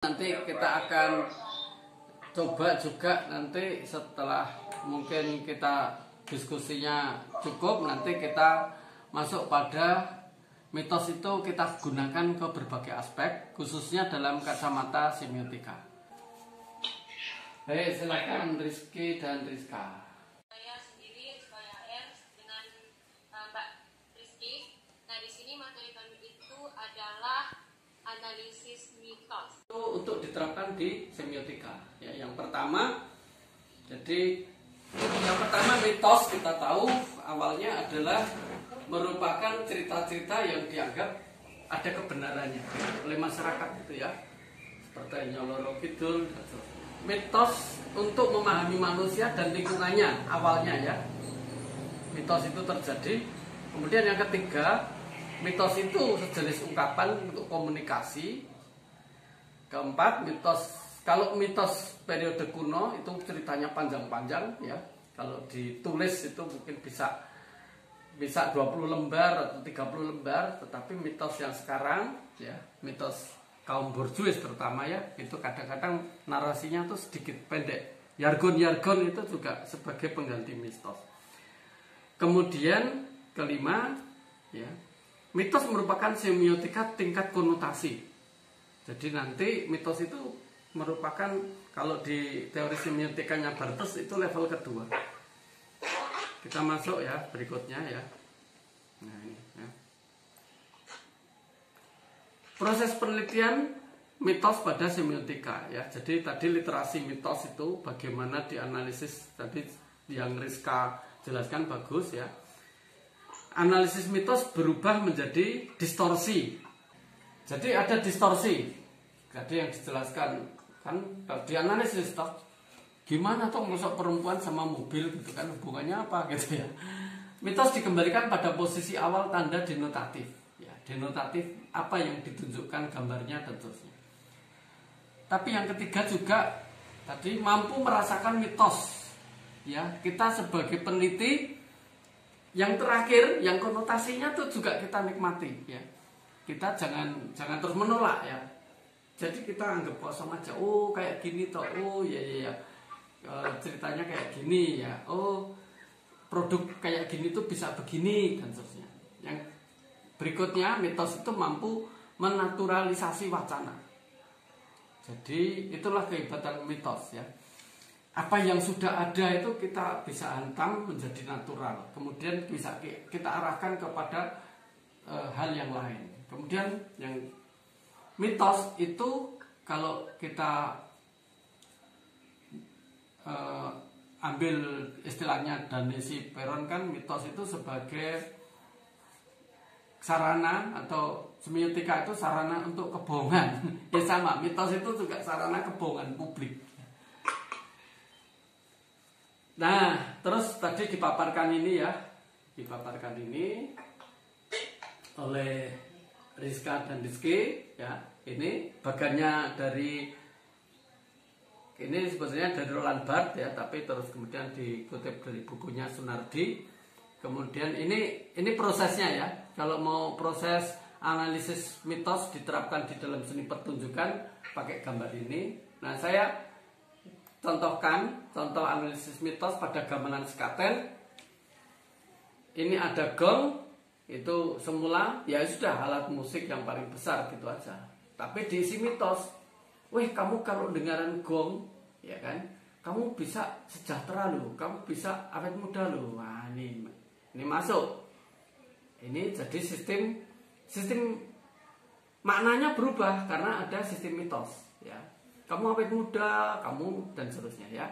Nanti kita akan coba juga nanti setelah mungkin kita diskusinya cukup, nanti kita masuk pada mitos itu kita gunakan ke berbagai aspek, khususnya dalam kacamata semiotika. Baik, silakan Rizky dan Rizka. Saya sendiri, saya R dengan Mbak Rizky. Nah, di sini materi kami itu adalah analisis mitos. Untuk diterapkan di semiotika. Ya, yang pertama, jadi yang pertama mitos kita tahu awalnya adalah merupakan cerita-cerita yang dianggap ada kebenarannya oleh masyarakat itu ya, seperti Nyoloro Kidul. Mitos untuk memahami manusia dan lingkungannya awalnya ya. Mitos itu terjadi. Kemudian yang ketiga, mitos itu sejenis ungkapan untuk komunikasi. Keempat, kalau mitos periode kuno itu ceritanya panjang-panjang ya. Kalau ditulis itu mungkin bisa 20 lembar atau 30 lembar, tetapi mitos yang sekarang ya, mitos kaum borjuis terutama ya, itu kadang-kadang narasinya tuh sedikit pendek. Jargon-jargon itu juga sebagai pengganti mitos. Kemudian kelima ya, mitos merupakan semiotika tingkat konotasi. Jadi nanti mitos itu merupakan, kalau di teori semiotikanya Barthes itu level kedua. Kita masuk ya berikutnya ya. Nah, ini, ya. Proses penelitian mitos pada semiotika ya. Jadi tadi literasi mitos itu bagaimana dianalisis, tadi yang Rizka jelaskan bagus ya. Analisis mitos berubah menjadi distorsi. Jadi ada distorsi. Tadi yang dijelaskan kan dianalisis toh. Gimana toh masuk perempuan sama mobil gitu kan, hubungannya apa gitu ya. Mitos dikembalikan pada posisi awal tanda denotatif. Ya, denotatif apa yang ditunjukkan gambarnya dan seterusnya. Tapi yang ketiga juga tadi mampu merasakan mitos. Ya, kita sebagai peneliti yang terakhir, yang konotasinya tuh juga kita nikmati ya. Kita jangan terus menolak ya. Jadi kita anggap kosong aja. Oh kayak gini toh. Oh ya. Ceritanya kayak gini ya. Oh produk kayak gini tuh bisa begini dan seterusnya. Yang berikutnya mitos itu mampu menaturalisasi wacana. Jadi itulah kehebatan mitos ya. Apa yang sudah ada itu kita bisa hantam menjadi natural. Kemudian bisa kita arahkan kepada hal yang lain. Kemudian yang mitos itu kalau kita ambil istilahnya Danesi Peron kan, mitos itu sebagai sarana, atau semiotika itu sarana untuk kebohongan. Ya sama, mitos itu juga sarana kebohongan publik. Nah, terus tadi dipaparkan ini oleh Rizka dan Rizky ya. Ini bagiannya dari, ini sebetulnya dari Roland Barthes ya, tapi terus kemudian dikutip dari bukunya Sunardi. Kemudian ini prosesnya ya. Kalau mau proses analisis mitos diterapkan di dalam seni pertunjukan pakai gambar ini. Nah, saya contohkan contoh analisis mitos pada gamelan sekaten. Ini ada gong, itu semula ya sudah alat musik yang paling besar gitu aja. Tapi diisi mitos. Wih, kamu kalau dengaran gong, ya kan, kamu bisa sejahtera loh, kamu bisa awet muda loh. Wah, ini masuk. Ini jadi sistem maknanya berubah karena ada sistem mitos, ya. Kamu awet muda, kamu dan seterusnya ya.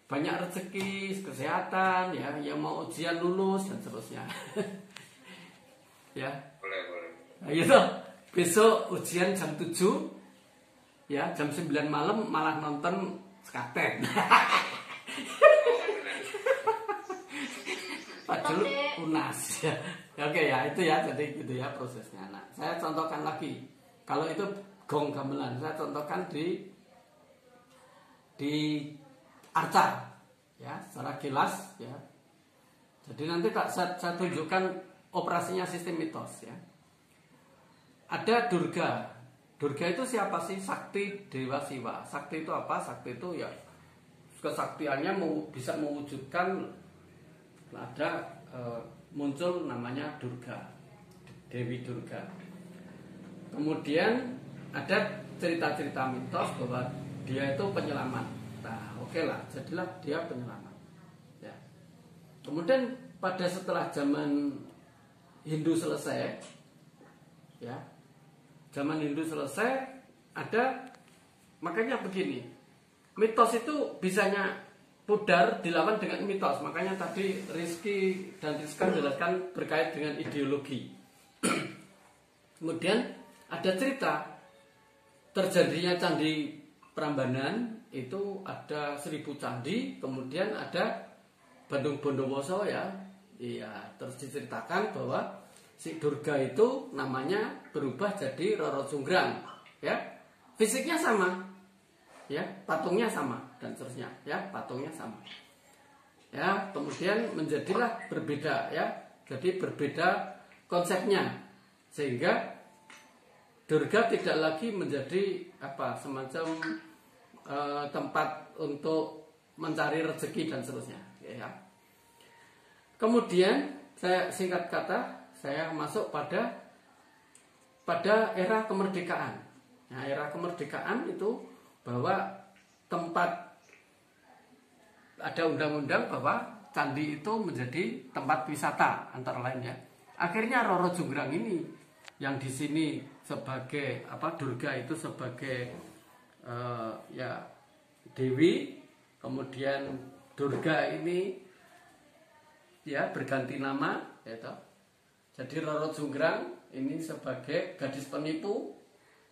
Banyak rezeki, kesehatan, ya, yang mau ujian lulus dan seterusnya. Ya. Boleh. Nah, gitu. Besok ujian jam 7, ya, jam 9 malam malah nonton sekaten. Padahal unas ya. Oke ya, itu ya, jadi gitu ya prosesnya. Nah, saya contohkan lagi. Kalau itu gong gamelan, saya contohkan di arca ya, secara jelas ya. Jadi nanti saya tunjukkan operasinya sistem mitos ya. Ada Durga. Durga itu siapa sih? Sakti Dewa Siwa. Sakti itu apa? Sakti itu ya kesaktiannya bisa mewujudkan ada muncul namanya Durga, Dewi Durga. Kemudian ada cerita-cerita mitos bahwa dia itu penyelamat. Nah, oke lah, jadilah dia penyelamat. Ya. Kemudian pada setelah zaman Hindu selesai, ya, zaman Hindu selesai ada, makanya begini, mitos itu bisanya pudar dilawan dengan mitos. Makanya tadi Rizky dan Rizka jelaskan berkait dengan ideologi. Kemudian ada cerita terjadinya Candi Prambanan, itu ada 1000 candi. Kemudian ada Bandung Bondowoso, ya, iya, terus diceritakan bahwa si Durga itu namanya berubah jadi Roro Jonggrang, ya, fisiknya sama, ya, patungnya sama dan seterusnya, ya, patungnya sama, ya, kemudian menjadilah berbeda, ya, jadi berbeda konsepnya, sehingga Durga tidak lagi menjadi apa, semacam tempat untuk mencari rezeki dan seterusnya, ya. Kemudian saya singkat kata, saya masuk pada era kemerdekaan. Nah, era kemerdekaan itu bahwa tempat, ada undang-undang bahwa candi itu menjadi tempat wisata antara lain, ya. Akhirnya Roro Jonggrang ini yang di sini sebagai apa, Durga itu sebagai ya dewi, kemudian Durga ini ya berganti nama, ya toh. Jadi Roro Jonggrang ini sebagai gadis penipu,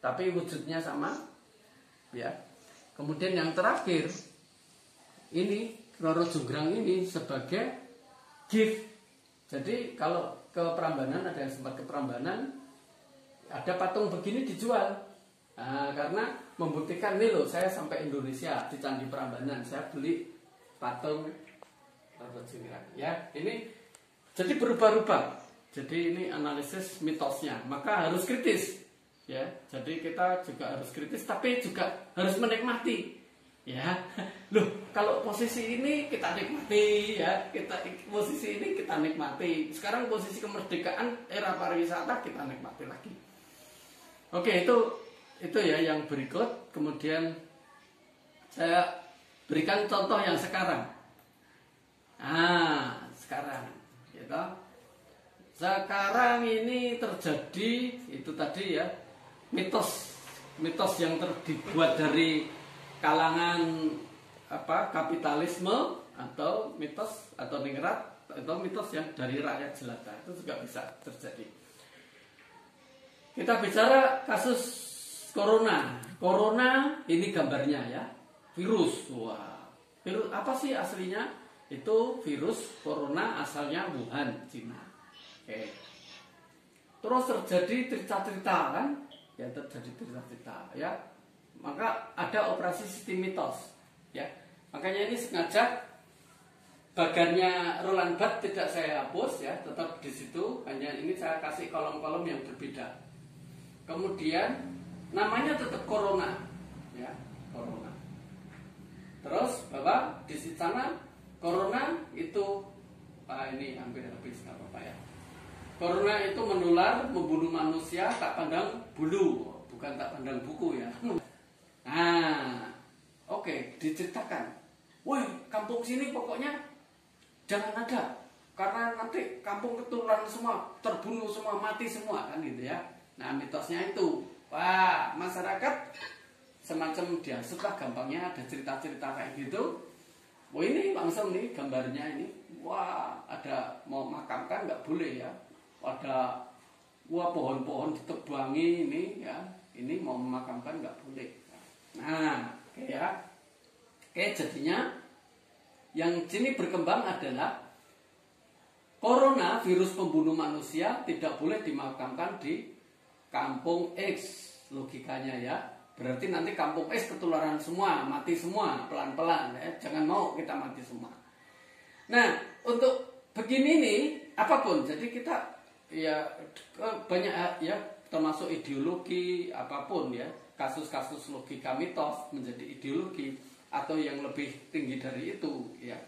tapi wujudnya sama, ya. Kemudian yang terakhir ini Roro Jonggrang ini sebagai gift. Jadi kalau ke Prambanan, ada yang sempat ke Prambanan, ada patung begini dijual. Nah, karena membuktikan nih loh, saya sampai Indonesia di Candi Prambanan, saya beli patung Roro Jonggrang. Ya, ini jadi berubah-ubah. Jadi ini analisis mitosnya, maka harus kritis, ya. Jadi kita juga harus kritis, tapi juga harus menikmati, ya. Loh, kalau posisi ini kita nikmati, ya, posisi ini kita nikmati. Sekarang posisi kemerdekaan era pariwisata kita nikmati lagi. Oke, itu ya yang berikut. Kemudian saya berikan contoh yang sekarang. Nah, sekarang, gitu. Sekarang ini terjadi itu tadi, ya, mitos yang dibuat dari kalangan apa, kapitalisme, atau mitos atau ningrat, atau mitos yang dari rakyat jelata, itu juga bisa terjadi. Kita bicara kasus corona. Corona ini gambarnya, ya, virus. Wah, virus apa sih aslinya? Itu virus corona asalnya Wuhan, Cina. Oke. Terus terjadi cerita-cerita, kan? Ya, terjadi cerita-cerita, ya. Maka ada operasi sistem mitos, ya. Makanya ini sengaja bagannya Roland Barthes tidak saya hapus, ya, tetap di situ. Hanya ini saya kasih kolom-kolom yang berbeda. Kemudian namanya tetap corona, ya, corona. Terus bahwa di sana corona itu ini hampir habis, nggak apa-apa, ya. Corona itu menular, membunuh manusia tak pandang bulu, bukan tak pandang buku, ya. Nah, oke, diceritakan. Woi, kampung sini pokoknya jangan ada, karena nanti kampung ketularan semua, terbunuh semua, mati semua, kan gitu, ya. Nah, mitosnya itu, wah, masyarakat semacam dihasut lah, gampangnya ada cerita-cerita kayak gitu. Wah, ini langsung nih gambarnya ini, wah, ada mau makamkan nggak boleh, ya. Ada, wah, pohon-pohon ditebangi ini, ya, ini mau memakamkan nggak boleh. Nah, oke, ya, oke, jadinya yang sini berkembang adalah corona, virus pembunuh manusia, tidak boleh dimakamkan di kampung X, logikanya, ya. Berarti nanti kampung X ketularan semua, mati semua, pelan-pelan, ya. Jangan mau kita mati semua. Nah, untuk begini nih, apapun, jadi kita, ya, banyak, ya, termasuk ideologi apapun ya, kasus-kasus logika mitos menjadi ideologi atau yang lebih tinggi dari itu ya.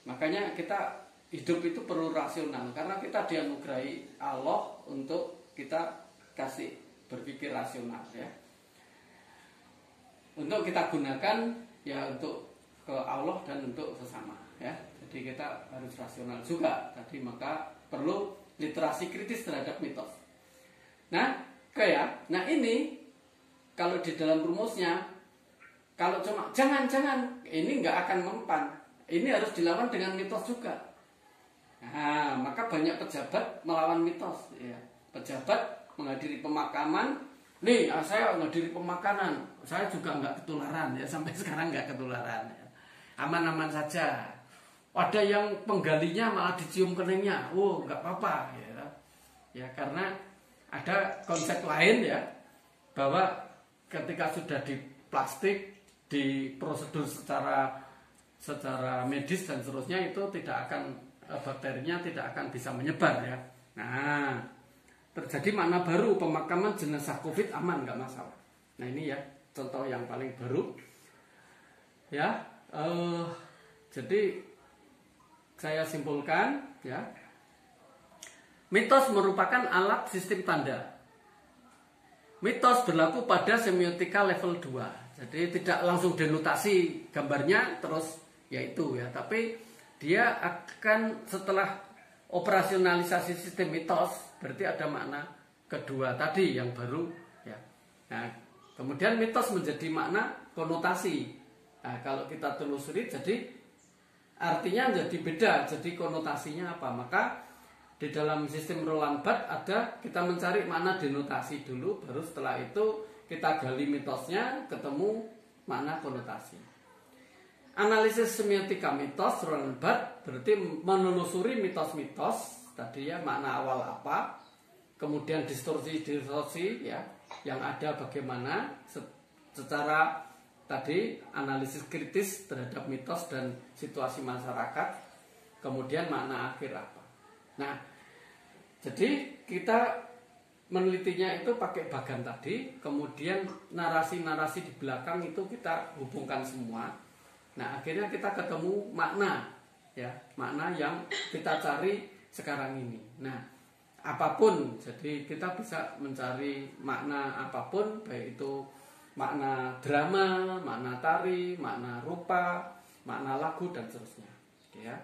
Makanya kita hidup itu perlu rasional karena kita dianugerahi Allah untuk kita kasih berpikir rasional ya. Untuk kita gunakan ya untuk ke Allah dan untuk sesama ya. Jadi kita harus rasional juga tadi, maka perlu literasi kritis terhadap mitos. Nah, nah ini kalau di dalam rumusnya, kalau cuma jangan ini nggak akan mempan. Ini harus dilawan dengan mitos juga. Nah, maka banyak pejabat melawan mitos ya. Pejabat menghadiri pemakaman, nih saya menghadiri pemakaman, saya juga nggak ketularan ya, sampai sekarang nggak ketularan ya. Aman-aman saja. Ada yang penggalinya malah dicium keningnya, nggak apa-apa ya. Ya karena ada konsep lain ya, bahwa ketika sudah di plastik, di prosedur secara medis dan seterusnya, itu tidak akan, bakterinya tidak akan bisa menyebar ya. Nah, terjadi makna baru, pemakaman jenazah COVID aman, nggak masalah. Nah ini ya contoh yang paling baru ya. Jadi saya simpulkan ya, mitos merupakan alat sistem tanda. Mitos berlaku pada semiotika level 2. Jadi tidak langsung denotasi gambarnya terus yaitu ya, tapi dia akan setelah operasionalisasi sistem mitos berarti ada makna kedua tadi yang baru ya. Nah, kemudian mitos menjadi makna konotasi. Nah, kalau kita telusuri jadi artinya jadi beda, jadi konotasinya apa? Maka di dalam sistem Roland Barthes ada, kita mencari makna denotasi dulu, baru setelah itu kita gali mitosnya, ketemu makna konotasi. Analisis semiotika mitos Roland Barthes berarti menelusuri mitos-mitos tadi ya, makna awal apa, kemudian distorsi ya yang ada bagaimana secara tadi analisis kritis terhadap mitos dan situasi masyarakat, kemudian makna akhir apa. Nah, jadi kita menelitinya itu pakai bagan tadi, kemudian narasi-narasi di belakang itu kita hubungkan semua. Nah, akhirnya kita ketemu makna ya, makna yang kita cari sekarang ini. Nah, apapun, jadi kita bisa mencari makna apapun, baik itu makna drama, makna tari, makna rupa, makna lagu dan seterusnya ya.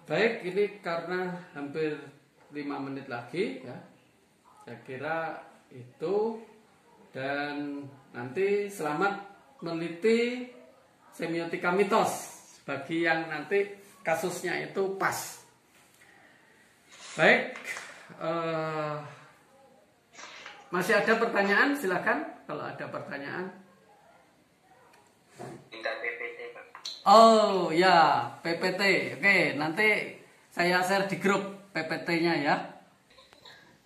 Baik, ini karena hampir 5 menit lagi ya, saya kira itu. Dan nanti selamat meneliti semiotika mitos bagi yang nanti kasusnya itu pas. Baik, masih ada pertanyaan? Silakan kalau ada pertanyaan. Minta PPT, Pak. Oh ya, PPT. Oke, nanti saya share di grup PPT-nya ya.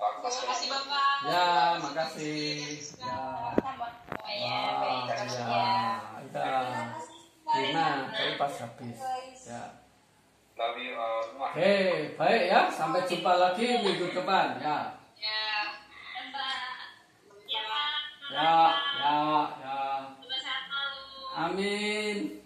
Terima kasih Bapak. Ya, makasih. Ya. Udah. Lina, tapi pas habis. Ya. Love you all. Oke, baik ya. Sampai jumpa lagi minggu depan ya. Ya. Ya, Pak. Ya. Semoga sehat selalu. Amin.